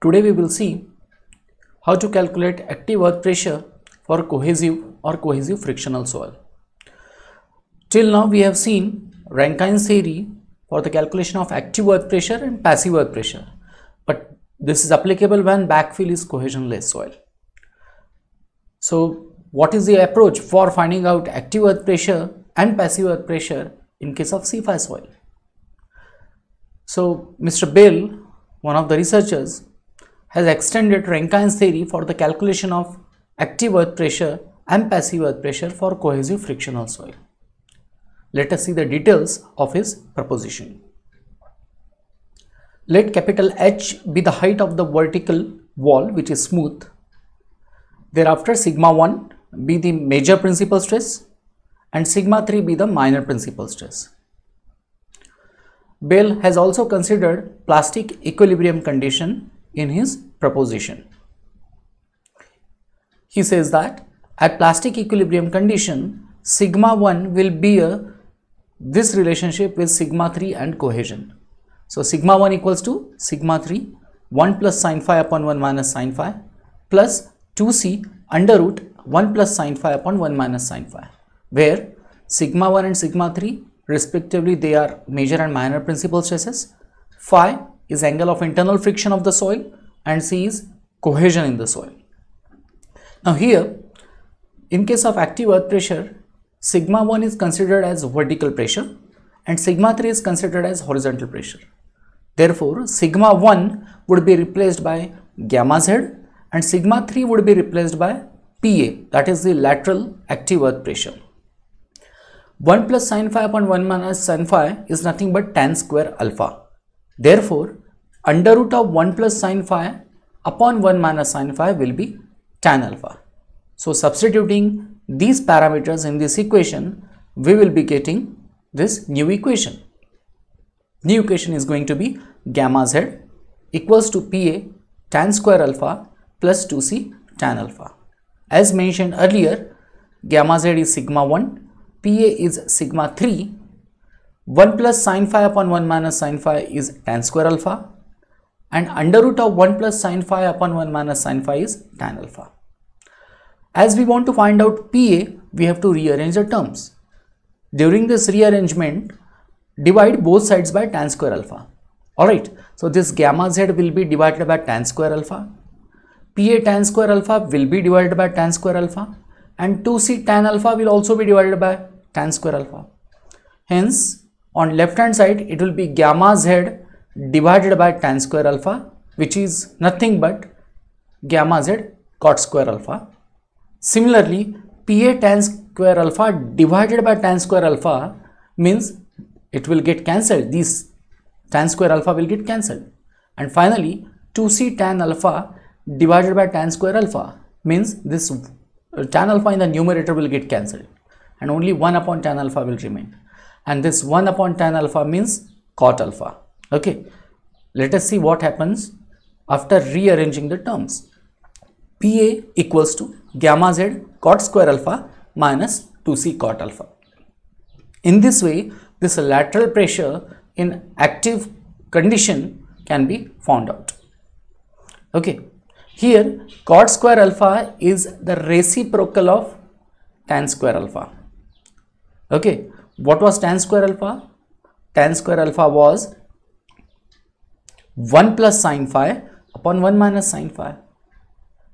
Today we will see how to calculate active earth pressure for cohesive or cohesive frictional soil. Till now we have seen Rankine's theory for the calculation of active earth pressure and passive earth pressure, but this is applicable when backfill is cohesionless soil. So what is the approach for finding out active earth pressure and passive earth pressure in case of C5 soil? So Mr. Bell, one of the researchers, has extended Rankine's theory for the calculation of active earth pressure and passive earth pressure for cohesive frictional soil. Let us see the details of his proposition. Let capital H be the height of the vertical wall which is smooth. Thereafter sigma 1 be the major principal stress and sigma 3 be the minor principal stress. Bell has also considered plastic equilibrium condition in his proposition. He says that at plastic equilibrium condition, sigma 1 will bear this relationship with sigma 3 and cohesion. So sigma 1 equals to sigma 3, 1 plus sin phi upon 1 minus sin phi plus 2c under root 1 plus sin phi upon 1 minus sin phi, where sigma 1 and sigma 3 respectively they are major and minor principal stresses. Phi is angle of internal friction of the soil and C is cohesion in the soil. Now here, in case of active earth pressure, sigma 1 is considered as vertical pressure and sigma 3 is considered as horizontal pressure. Therefore, sigma 1 would be replaced by gamma z and sigma 3 would be replaced by PA, that is the lateral active earth pressure. 1 plus sin phi upon 1 minus sin phi is nothing but tan square alpha. Therefore, under root of 1 plus sin phi upon 1 minus sin phi will be tan alpha. So substituting these parameters in this equation, we will be getting this new equation. New equation is going to be gamma z equals to PA tan square alpha plus 2c tan alpha. As mentioned earlier, gamma z is sigma 1, PA is sigma 3, 1 plus sin phi upon 1 minus sin phi is tan square alpha and under root of 1 plus sin phi upon 1 minus sin phi is tan alpha. As we want to find out PA, we have to rearrange the terms. During this rearrangement, divide both sides by tan square alpha. Alright, so this gamma z will be divided by tan square alpha, PA tan square alpha will be divided by tan square alpha and 2c tan alpha will also be divided by tan square alpha. Hence, on left hand side it will be gamma z divided by tan square alpha, which is nothing but gamma z cot square alpha. Similarly, PA tan square alpha divided by tan square alpha means it will get cancelled. These tan square alpha will get cancelled. And finally, 2c tan alpha divided by tan square alpha means this tan alpha in the numerator will get cancelled and only 1 upon tan alpha will remain. And this 1 upon tan alpha means cot alpha. Okay, let us see what happens after rearranging the terms. PA equals to gamma z cot square alpha minus 2c cot alpha. In this way, this lateral pressure in active condition can be found out. Okay, here cot square alpha is the reciprocal of tan square alpha. Okay, what was tan square alpha? Tan square alpha was 1 plus sin phi upon 1 minus sin phi.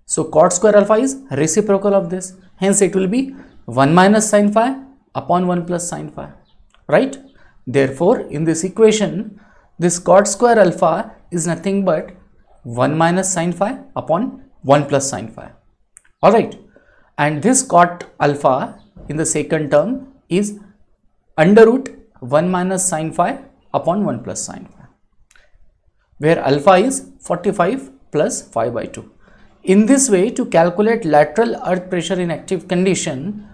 So cot square alpha is reciprocal of this. Hence it will be 1 minus sin phi upon 1 plus sin phi. Right? Therefore, in this equation, this cot square alpha is nothing but 1 minus sin phi upon 1 plus sin phi. Alright. And this cot alpha in the second term is under root 1 minus sin phi upon 1 plus sin phi, where alpha is 45 plus 5 by 2. In this way, to calculate lateral earth pressure in active condition,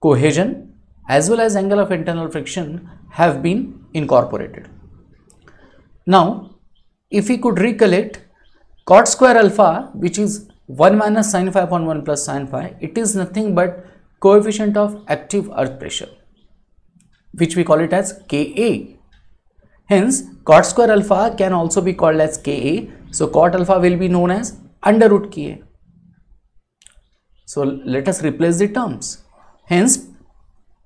cohesion as well as angle of internal friction have been incorporated. Now, if we could recollect, cot square alpha, which is 1 minus sin phi upon 1 plus sin phi, it is nothing but coefficient of active earth pressure, which we call it as Ka. Hence, cot square alpha can also be called as Ka So cot alpha will be known as under root Ka. So let us replace the terms. Hence,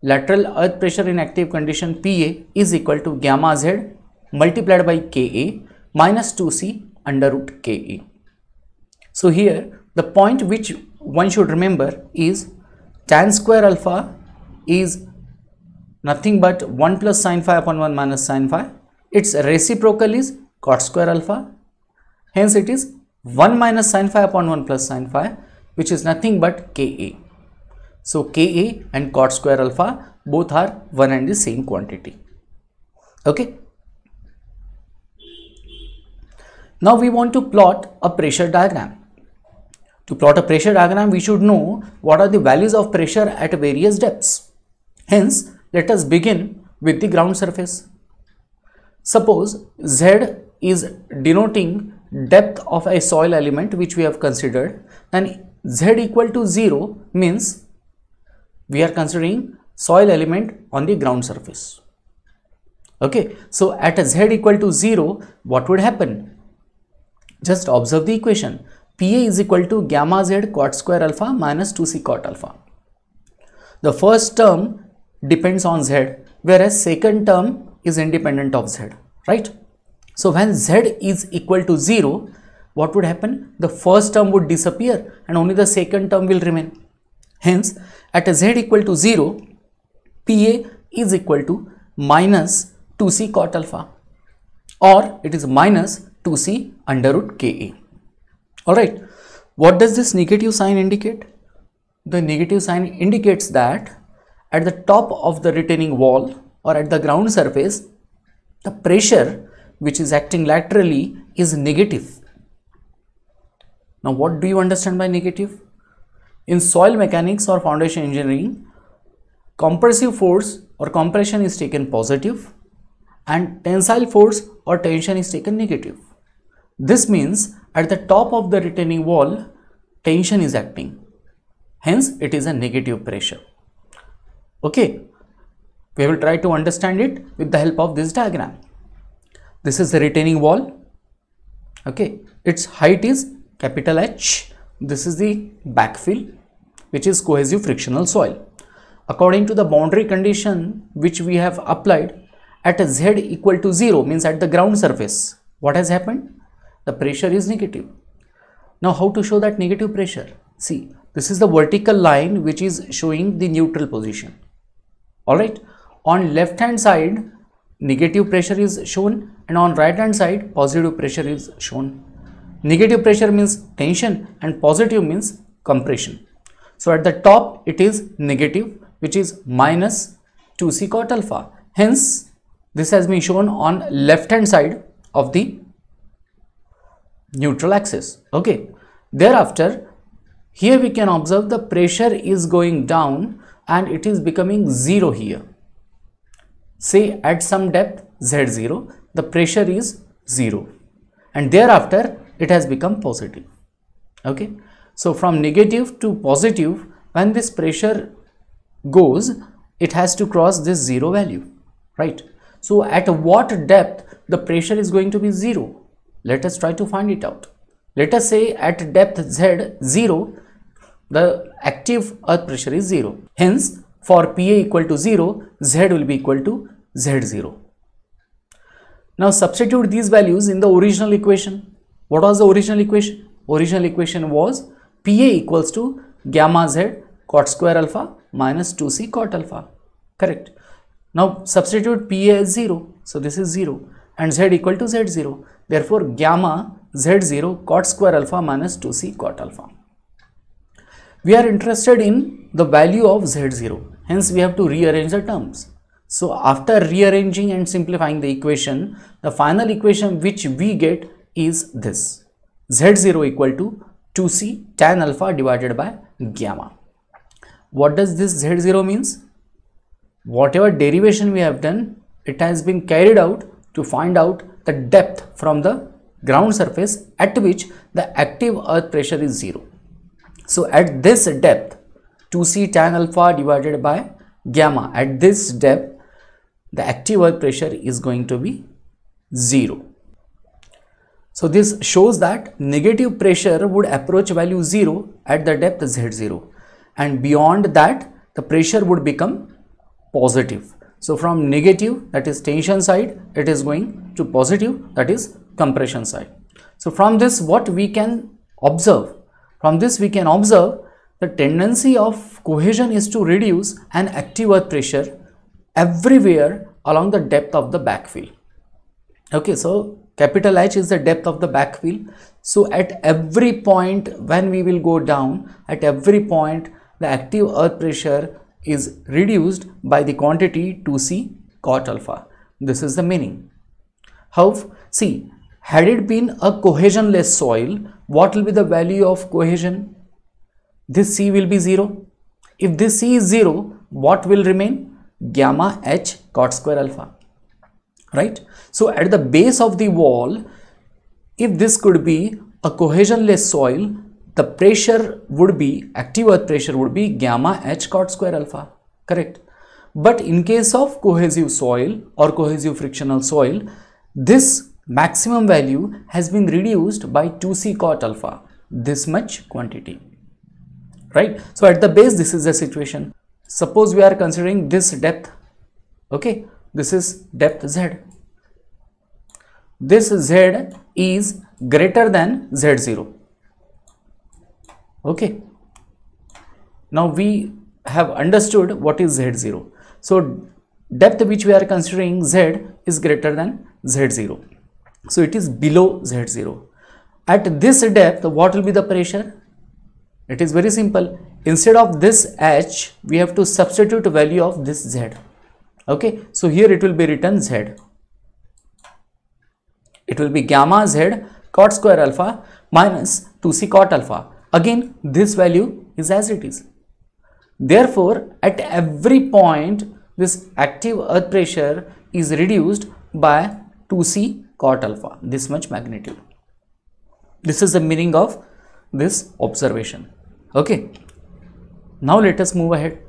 lateral earth pressure in active condition Pa is equal to gamma z multiplied by Ka minus 2c under root Ka. So here the point which one should remember is tan square alpha is nothing but 1 plus sin phi upon 1 minus sin phi. Its reciprocal is cot square alpha. Hence it is 1 minus sin phi upon 1 plus sin phi, which is nothing but Ka. So Ka and cot square alpha both are one and the same quantity. Okay. Now we want to plot a pressure diagram. To plot a pressure diagram, we should know what are the values of pressure at various depths. Hence, let us begin with the ground surface. Suppose Z is denoting depth of a soil element which we have considered, and Z equal to 0 means we are considering soil element on the ground surface. Okay, so at a Z equal to 0, what would happen? Just observe the equation. Pa is equal to gamma z cot square alpha minus 2c cot alpha. The first term depends on z, whereas second term is independent of z, right? So when z is equal to 0, what would happen? The first term would disappear and only the second term will remain. Hence, at a z equal to 0, Pa is equal to minus 2c cot alpha, or it is minus 2c under root Ka. Alright, what does this negative sign indicate? The negative sign indicates that at the top of the retaining wall or at the ground surface, the pressure which is acting laterally is negative. Now what do you understand by negative? In soil mechanics or foundation engineering, compressive force or compression is taken positive and tensile force or tension is taken negative. This means at the top of the retaining wall, tension is acting. Hence, it is a negative pressure. Okay, we will try to understand it with the help of this diagram. This is the retaining wall. Okay, its height is capital H. This is the backfill, which is cohesive frictional soil. According to the boundary condition which we have applied, at a Z equal to 0 means at the ground surface, what has happened? The pressure is negative. Now how to show that negative pressure? See, this is the vertical line which is showing the neutral position. Alright, on left hand side negative pressure is shown and on right hand side positive pressure is shown. Negative pressure means tension and positive means compression. So at the top it is negative, which is minus 2c cot alpha. Hence this has been shown on left hand side of the neutral axis. Okay, thereafter here we can observe the pressure is going down and it is becoming 0 here. Say at some depth Z0, the pressure is 0 and thereafter it has become positive. Okay, so from negative to positive, when this pressure goes, it has to cross this 0 value, right? So at what depth the pressure is going to be 0? Let us try to find it out. Let us say at depth Z0, the active earth pressure is 0. Hence, for Pa equal to 0, Z will be equal to Z0. Now substitute these values in the original equation. What was the original equation? Original equation was Pa equals to gamma Z cot square alpha minus 2c cot alpha. Correct. Now substitute Pa as 0. So this is 0 and Z equal to Z0. Therefore, gamma Z0 cot square alpha minus 2c cot alpha. We are interested in the value of Z0. Hence, we have to rearrange the terms. So, after rearranging and simplifying the equation, the final equation which we get is this. Z0 equal to 2c tan alpha divided by gamma. What does this Z0 means? Whatever derivation we have done, it has been carried out to find out the depth from the ground surface at which the active earth pressure is 0. So at this depth, 2c tan alpha divided by gamma, at this depth the active earth pressure is going to be 0. So this shows that negative pressure would approach value 0 at the depth Z0, and beyond that the pressure would become positive. So from negative, that is tension side, it is going to positive, that is compression side. So from this what we can observe? From this we can observe the tendency of cohesion is to reduce an active earth pressure everywhere along the depth of the backfill. Okay, so capital H is the depth of the backfill. So at every point when we will go down, at every point the active earth pressure is reduced by the quantity 2C cot alpha. This is the meaning. How? See, had it been a cohesionless soil, what will be the value of cohesion? This C will be 0. If this C is 0, what will remain? Gamma H cot square alpha. Right? So at the base of the wall, if this could be a cohesionless soil, the pressure would be, active earth pressure would be gamma H cot square alpha. Correct? But in case of cohesive soil or cohesive frictional soil, this maximum value has been reduced by 2C cot alpha, this much quantity. Right? So at the base, this is the situation. Suppose we are considering this depth. Okay, this is depth Z. This Z is greater than Z0. Okay, now we have understood what is Z0. So depth which we are considering Z is greater than Z0. So it is below Z0. At this depth, what will be the pressure? It is very simple. Instead of this H, we have to substitute value of this Z. Okay, so here it will be written Z. It will be gamma Z cot square alpha minus 2C cot alpha. Again, this value is as it is. Therefore, at every point, this active earth pressure is reduced by 2C cot alpha, this much magnitude. This is the meaning of this observation. Okay. Now let us move ahead.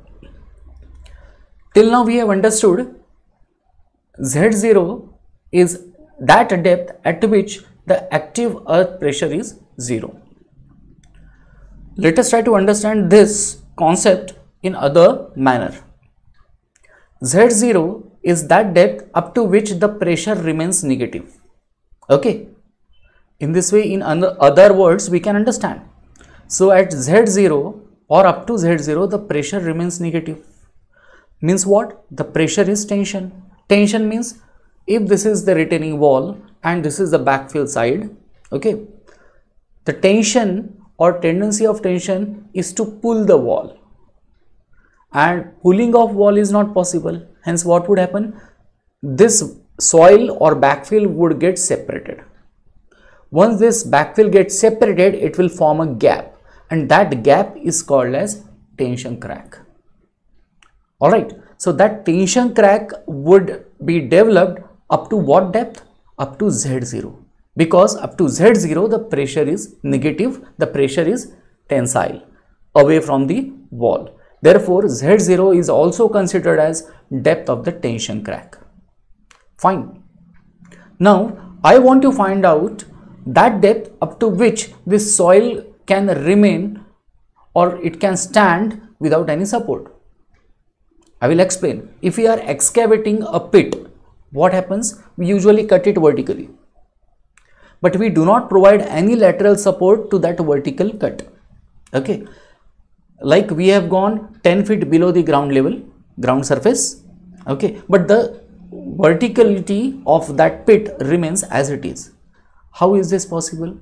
Till now we have understood Z0 is that depth at which the active earth pressure is 0. Let us try to understand this concept in other manner. Z0 is that depth up to which the pressure remains negative. Okay. In this way, in other words, we can understand. So at Z0 or up to Z0, the pressure remains negative. Means what? The pressure is tension. Tension means if this is the retaining wall and this is the backfill side, okay, the tension or tendency of tension is to pull the wall, and pulling of wall is not possible. Hence what would happen? This soil or backfill would get separated. Once this backfill gets separated, it will form a gap, and that gap is called as tension crack. Alright, so that tension crack would be developed up to what depth? Up to Z0. Because up to Z0 the pressure is negative, the pressure is tensile away from the wall. Therefore, Z0 is also considered as depth of the tension crack. Fine. Now, I want to find out that depth up to which this soil can remain or it can stand without any support. I will explain. If we are excavating a pit, what happens? We usually cut it vertically, but we do not provide any lateral support to that vertical cut. Okay, like we have gone 10 feet below the ground level, ground surface. Okay, but the verticality of that pit remains as it is. How is this possible?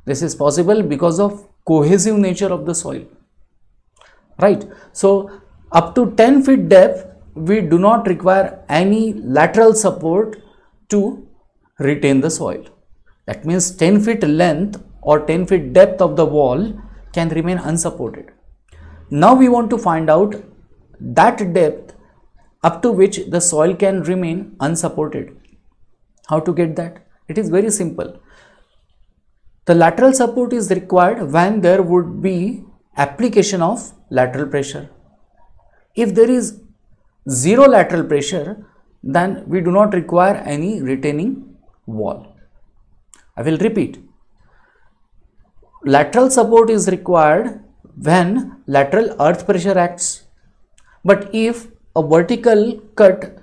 This is possible because of cohesive nature of the soil, right? So up to 10 feet depth, we do not require any lateral support to retain the soil. That means 10 feet length or 10 feet depth of the wall can remain unsupported. Now we want to find out that depth up to which the soil can remain unsupported. How to get that? It is very simple. The lateral support is required when there would be application of lateral pressure. If there is zero lateral pressure, then we do not require any retaining wall. I will repeat. Lateral support is required when lateral earth pressure acts. But if a vertical cut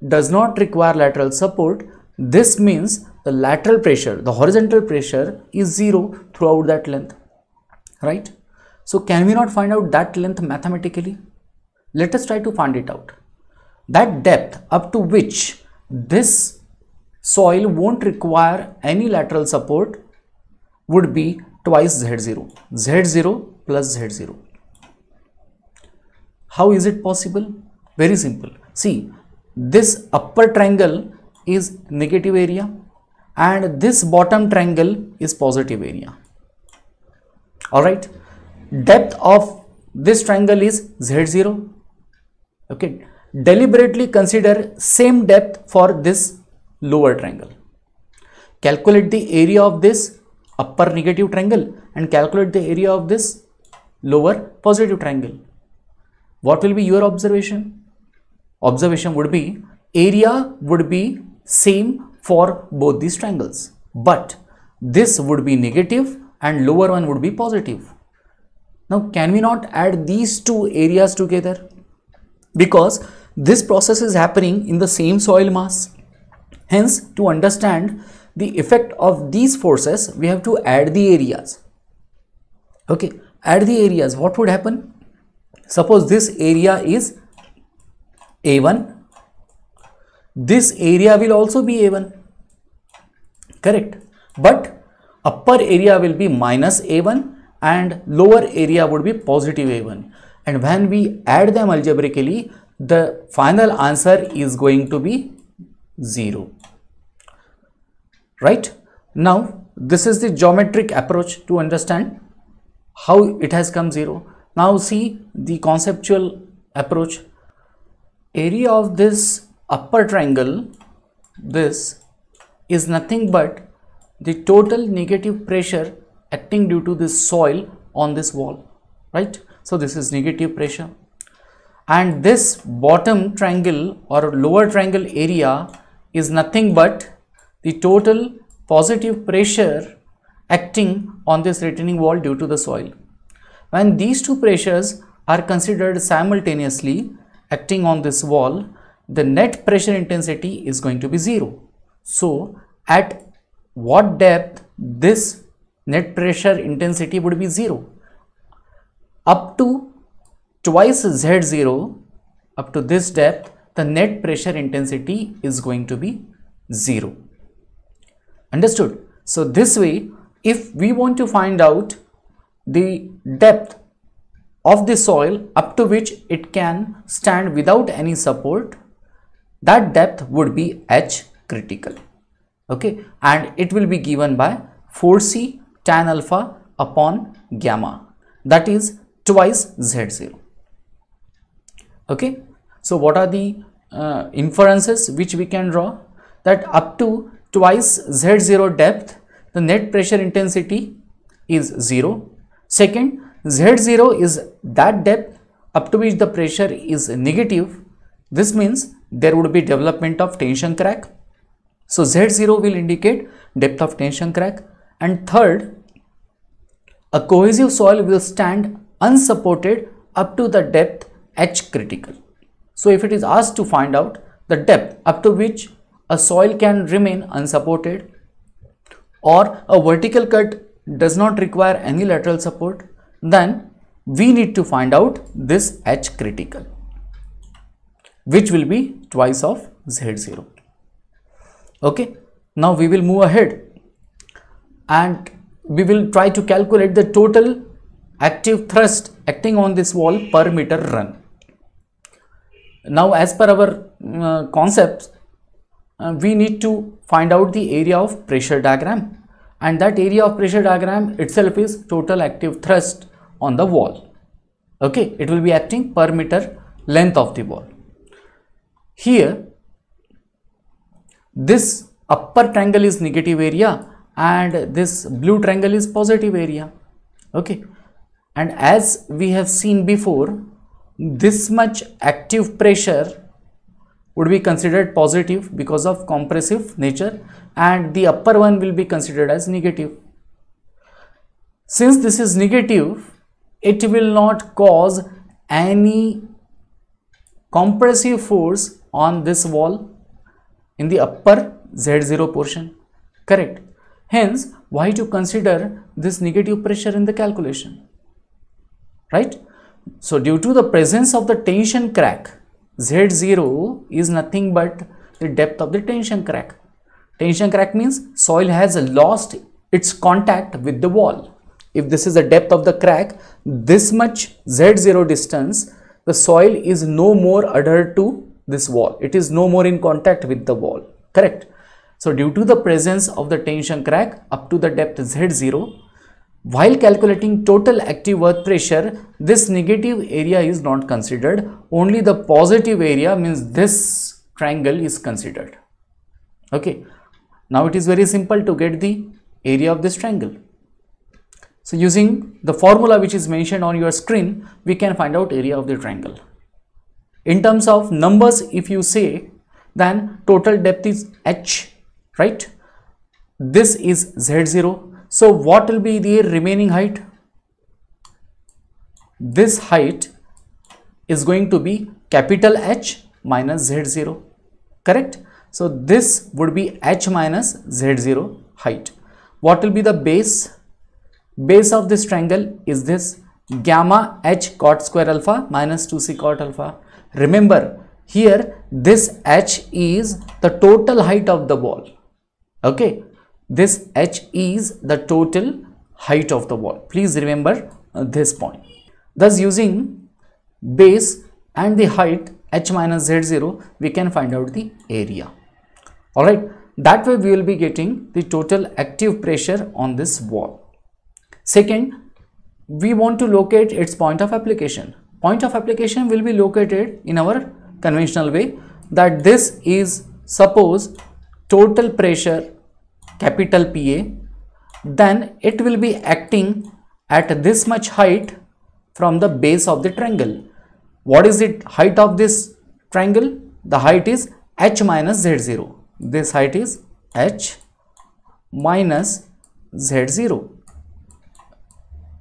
does not require lateral support, this means the lateral pressure, the horizontal pressure is 0 throughout that length, right? So can we not find out that length mathematically? Let us try to find it out. That depth up to which this soil won't require any lateral support would be twice Z0, Z0 plus Z0. How is it possible? Very simple. See, this upper triangle is negative area and this bottom triangle is positive area. Alright, depth of this triangle is Z0. Okay, deliberately consider same depth for this lower triangle. Calculate the area of this upper negative triangle and calculate the area of this lower positive triangle. What will be your observation? Observation would be area would be same for both these triangles, but this would be negative and lower one would be positive. Now can we not add these two areas together? Because this process is happening in the same soil mass. Hence, to understand the effect of these forces, we have to add the areas. Okay, add the areas. What would happen? Suppose this area is A1. This area will also be A1. Correct. But upper area will be minus A1 and lower area would be positive A1. And when we add them algebraically, the final answer is going to be 0. Right? Now, this is the geometric approach to understand how it has come 0. Now see the conceptual approach. Area of this upper triangle, this is nothing but the total negative pressure acting due to this soil on this wall, right? So this is negative pressure, and this bottom triangle or lower triangle area is nothing but the total positive pressure acting on this retaining wall due to the soil. When these two pressures are considered simultaneously acting on this wall, the net pressure intensity is going to be 0. So at what depth this net pressure intensity would be 0? Up to twice Z0, up to this depth, the net pressure intensity is going to be 0. Understood? So this way, if we want to find out the depth of the soil up to which it can stand without any support, that depth would be H critical. Okay, and it will be given by 4C tan alpha upon gamma, that is twice Z0. Okay, so what are the inferences which we can draw? That up to twice Z0 depth, the net pressure intensity is 0. Second, Z0 is that depth up to which the pressure is negative. This means there would be development of tension crack. So Z0 will indicate depth of tension crack. And third, a cohesive soil will stand unsupported up to the depth H critical. So if it is asked to find out the depth up to which a soil can remain unsupported, or a vertical cut does not require any lateral support, then we need to find out this H critical, which will be twice of Z0. Okay, now we will move ahead and we will try to calculate the total active thrust acting on this wall per meter run. Now as per our concepts, we need to find out the area of pressure diagram, and that area of pressure diagram itself is total active thrust on the wall. Okay, it will be acting per meter length of the wall. Here, this upper triangle is negative area and this blue triangle is positive area. Okay, and as we have seen before, this much active pressure would be considered positive because of compressive nature, and the upper one will be considered as negative. Since this is negative, it will not cause any compressive force on this wall in the upper Z0 portion, correct? Hence, why to consider this negative pressure in the calculation, right? So, due to the presence of the tension crack, Z0 is nothing but the depth of the tension crack. Tension crack means soil has lost its contact with the wall. If this is the depth of the crack, this much Z0 distance, the soil is no more adhered to this wall. It is no more in contact with the wall, correct? So, due to the presence of the tension crack up to the depth Z0, while calculating total active earth pressure, this negative area is not considered. Only the positive area, means this triangle, is considered. Okay. Now, it is very simple to get the area of this triangle. So, using the formula which is mentioned on your screen, we can find out area of the triangle. In terms of numbers, if you say, then total depth is h, right? This is Z0. So, what will be the remaining height? This height is going to be capital H minus Z0, correct? So, this would be H minus Z0 height. What will be the base? Base of this triangle is this gamma H cot square alpha minus 2c cot alpha. Remember, here this H is the total height of the wall, okay? This H is the total height of the wall. Please remember this point. Thus, using base and the height H minus Z0, we can find out the area. Alright, that way we will be getting the total active pressure on this wall. Second, we want to locate its point of application. Point of application will be located in our conventional way, that this is, suppose, total pressure capital PA, then it will be acting at this much height from the base of the triangle. What is the height of this triangle? The height is H minus Z0. This height is H minus Z0.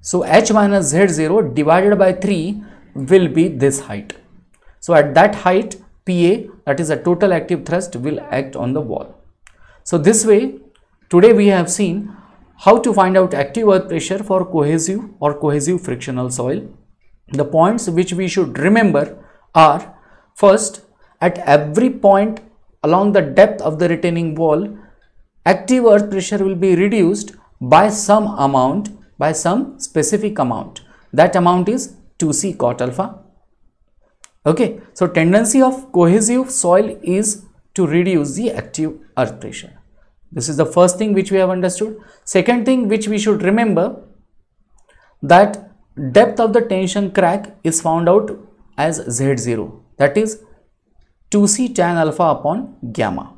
So, H minus Z0 divided by 3 will be this height. So, at that height, PA, that is a total active thrust, will act on the wall. So, this way, today we have seen how to find out active earth pressure for cohesive or cohesive frictional soil. The points which we should remember are, first, at every point along the depth of the retaining wall, active earth pressure will be reduced by some amount, by some specific amount. That amount is 2c cot alpha. Okay, so tendency of cohesive soil is to reduce the active earth pressure. This is the first thing which we have understood. Second thing which we should remember, that depth of the tension crack is found out as Z0, that is 2c tan alpha upon gamma.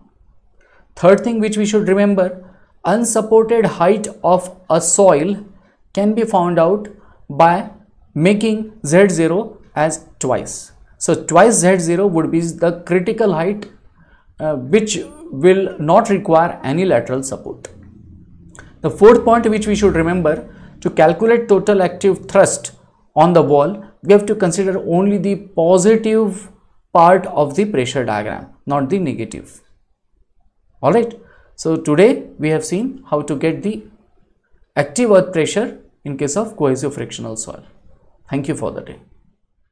Third thing which we should remember, unsupported height of a soil can be found out by making Z0 as twice. So, twice Z0 would be the critical height which will not require any lateral support. The fourth point which we should remember, to calculate total active thrust on the wall, we have to consider only the positive part of the pressure diagram, not the negative. Alright, so today we have seen how to get the active earth pressure in case of cohesive frictional soil. Thank you for the day.